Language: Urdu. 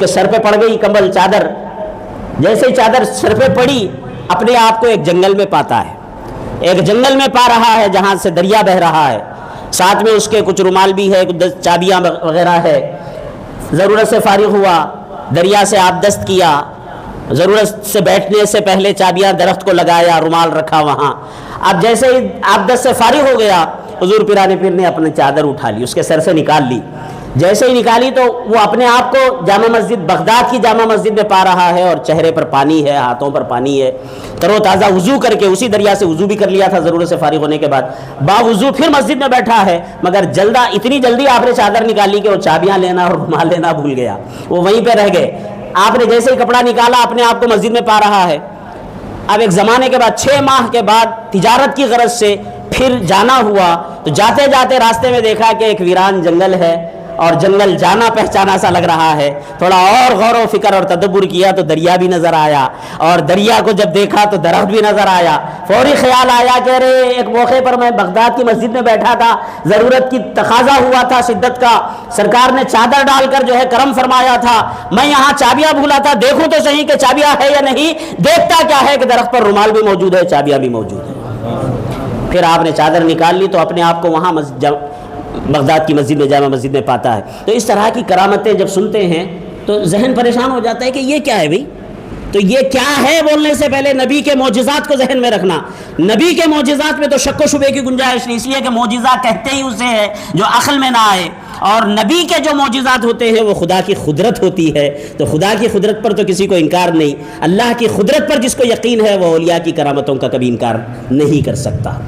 کے سر پہ پڑ گئی کمبل چادر، جیسے ہی چادر سر پہ پڑی اپنے آپ کو ایک جنگل میں پاتا ہے، ایک جنگل میں پا رہا ہے جہاں سے دریا بہہ رہا ہے، ساتھ میں اس کے کچھ رومال بھی ہے، کچھ چابیاں وغیرہ ہے۔ ضرورت سے فارغ ہوا، دریا سے آب دست کیا، ضرورت سے بیٹھنے سے پہلے چابیاں درخت کو لگایا، رومال رکھا وہاں۔ اب جیسے ہی آب دست سے فارغ ہو گیا، حضور پیرانے پیر نے اپنی چادر اٹھا لی، اس کے سر سے نکال لی۔ جیسے ہی نکالی تو وہ اپنے آپ کو جامع مسجد، بغداد کی جامع مسجد میں پا رہا ہے، اور چہرے پر پانی ہے، ہاتھوں پر پانی ہے، تر و تازہ وضو کر کے اسی دریا سے وضو بھی کر لیا تھا ضرورت سے فارغ ہونے کے بعد، باوضو پھر مسجد میں بیٹھا ہے، مگر اتنی جلدی آپ نے چادر نکالی کہ وہ چابیاں لینا اور رومال لینا بھول گیا، وہ وہیں پہ رہ گئے۔ آپ نے جیسے ہی کپڑا نکالا اپنے آپ کو مسجد میں پا رہا ہے۔ اب ایک زمانے کے بعد 6 ماہ کے بعد تجارت کی غرض سے پھر جانا ہوا، تو جاتے جاتے راستے میں دیکھا کہ ایک ویران جنگل ہے، اور جنگل جانا پہچانا سا لگ رہا ہے۔ تھوڑا اور غور و فکر اور تدبر کیا تو دریا بھی نظر آیا، اور دریا کو جب دیکھا تو درخت بھی نظر آیا۔ فوری خیال آیا کہ ارے ایک موقع پر میں بغداد کی مسجد میں بیٹھا تھا، ضرورت کی تقاضا ہوا تھا شدت کا، سرکار نے چادر ڈال کر جو ہے کرم فرمایا تھا، میں یہاں چابیاں بھولا تھا، دیکھوں تو صحیح کہ چابیاں ہے یا نہیں۔ دیکھتا کیا ہے کہ درخت پر رومال بھی موجود ہے، چابیاں بھی موجود ہیں۔ پھر آپ نے چادر نکال لی تو اپنے آپ کو وہاں بغداد کی مسجد میں، جامع مسجد میں پاتا ہے۔ تو اس طرح کی کرامتیں جب سنتے ہیں تو ذہن پریشان ہو جاتا ہے کہ یہ کیا ہے بھئی؟ تو یہ کیا ہے بولنے سے پہلے نبی کے معجزات کو ذہن میں رکھنا۔ نبی کے معجزات میں تو شک و شبے کی گنجائش نہیں، اس لیے کہ معجزہ کہتے ہی اسے ہے جو عقل میں نہ آئے، اور نبی کے جو معجزات ہوتے ہیں وہ خدا کی قدرت ہوتی ہے، تو خدا کی قدرت پر تو کسی کو انکار نہیں۔ اللہ کی قدرت پر جس کو یقین ہے وہ اولیاء کی کرامتوں کا کبھی انکار نہیں کر سکتا۔